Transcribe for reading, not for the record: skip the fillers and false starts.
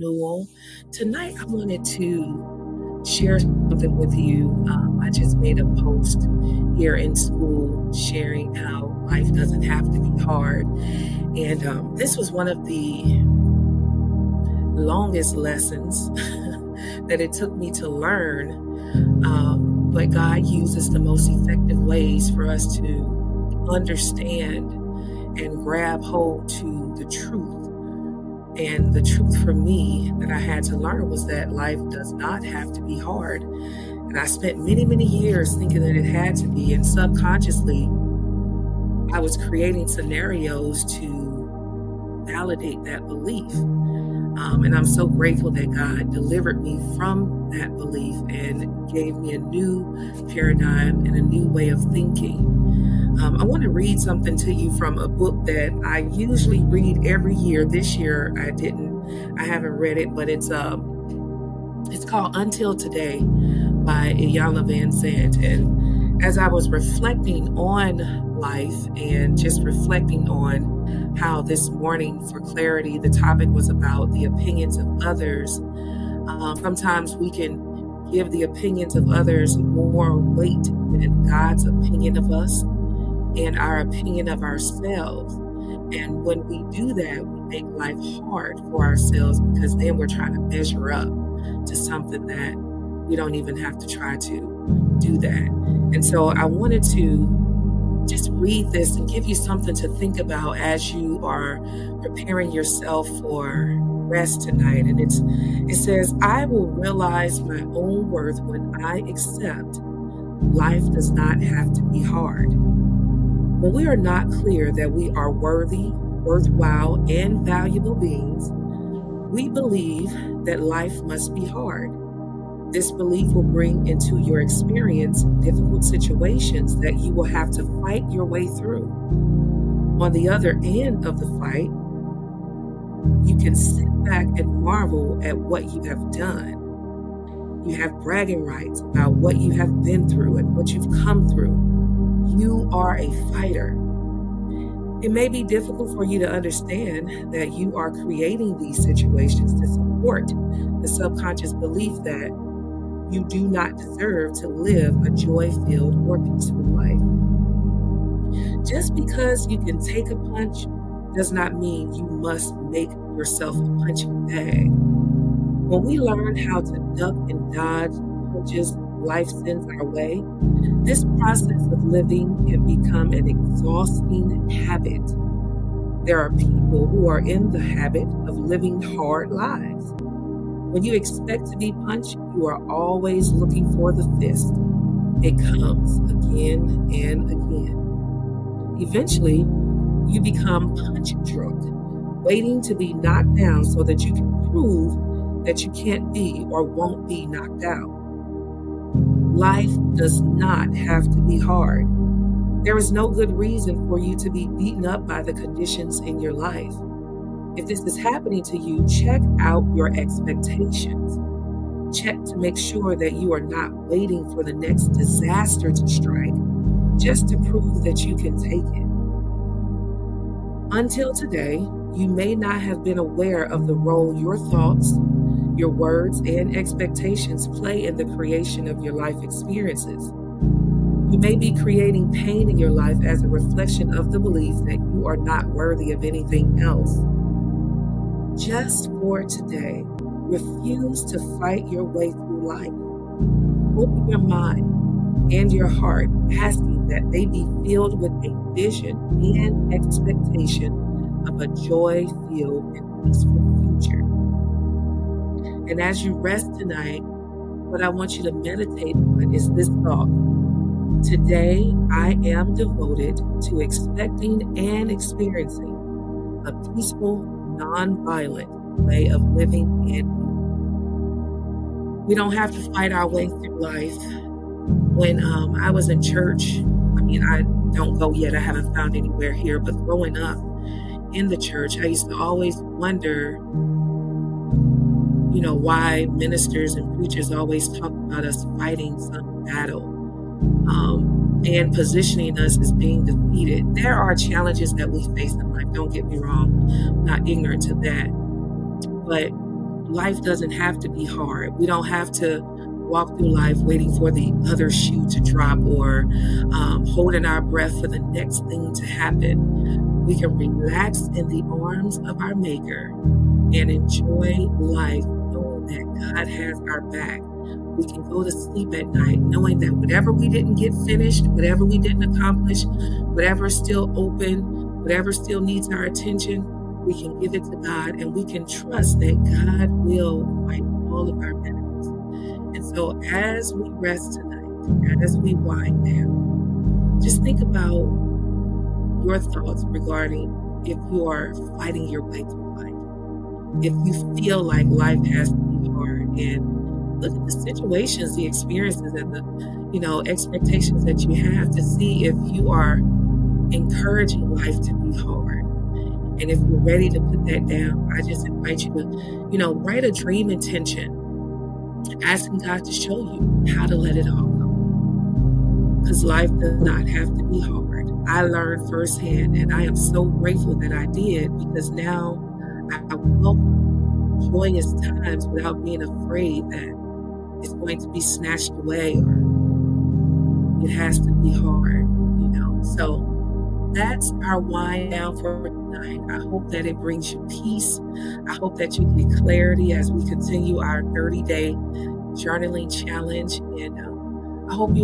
renewal. Tonight, I wanted to share something with you. I just made a post here in school sharing how life doesn't have to be hard. And this was one of the longest lessons that it took me to learn. But God uses the most effective ways for us to understand and grab hold to the truth. And the truth for me that I had to learn was that life does not have to be hard. And I spent many, many years thinking that it had to be. And subconsciously, I was creating scenarios to validate that belief. And I'm so grateful that God delivered me from that belief and gave me a new paradigm and a new way of thinking. I want to read something to you from a book that I usually read every year. This year I haven't read it, but it's called Until Today by Iyanla Van Sant. And as I was reflecting on life and just reflecting on how this morning for clarity, the topic was about the opinions of others. Sometimes we can give the opinions of others more weight than God's opinion of us and our opinion of ourselves. And when we do that, we make life hard for ourselves because then we're trying to measure up to something that we don't even have to try to do that. And so I wanted to just read this and give you something to think about as you are preparing yourself for rest tonight. And it says, I will realize my own worth when I accept life does not have to be hard. When we are not clear that we are worthy, worthwhile, and valuable beings, we believe that life must be hard. This belief will bring into your experience difficult situations that you will have to fight your way through. On the other end of the fight, you can sit back and marvel at what you have done. You have bragging rights about what you have been through and what you've come through. You are a fighter. It may be difficult for you to understand that you are creating these situations to support the subconscious belief that you do not deserve to live a joy-filled or peaceful life. Just because you can take a punch does not mean you must make yourself a punching bag. When we learn how to duck and dodge the punches life sends our way, this process of living can become an exhausting habit. There are people who are in the habit of living hard lives. When you expect to be punched, you are always looking for the fist. It comes again and again. Eventually, you become punch drunk, waiting to be knocked down so that you can prove that you can't be or won't be knocked out. Life does not have to be hard. There is no good reason for you to be beaten up by the conditions in your life. If this is happening to you, check out your expectations. Check to make sure that you are not waiting for the next disaster to strike just to prove that you can take it. Until today, you may not have been aware of the role your thoughts, your words, and expectations play in the creation of your life experiences. You may be creating pain in your life as a reflection of the belief that you are not worthy of anything else. Just for today, refuse to fight your way through life. Open your mind and your heart, asking that they be filled with a vision and expectation of a joy-filled and peaceful future. And as you rest tonight, what I want you to meditate on is this thought. Today, I am devoted to expecting and experiencing a peaceful, non-violent way of living and being. We don't have to fight our way through life. When I was in church, I don't go yet, I haven't found anywhere here, but growing up in the church, I used to always wonder, why ministers and preachers always talk about us fighting some battle and positioning us as being defeated. There are challenges that we face in life, don't get me wrong, I'm not ignorant to that. But life doesn't have to be hard. We don't have to walk through life waiting for the other shoe to drop or holding our breath for the next thing to happen. We can relax in the arms of our Maker and enjoy life knowing that God has our back. We can go to sleep at night knowing that whatever we didn't get finished, whatever we didn't accomplish, whatever is still open, whatever still needs our attention, we can give it to God, and we can trust that God will fight all of our battles. And so as we rest tonight, as we wind down, just think about your thoughts regarding if you are fighting your way through life, if you feel like life has to be hard, and look at the situations, the experiences, and the expectations that you have to see if you are encouraging life to be hard. And if you're ready to put that down, I just invite you to, write a dream intention, asking God to show you how to let it all go. Because life does not have to be hard. I learned firsthand, and I am so grateful that I did, because now I welcome joyous times without being afraid that it's going to be snatched away or it has to be hard, So that's our wind down for tonight. I hope that it brings you peace. I hope that you get clarity as we continue our 30-day journaling challenge. And I hope you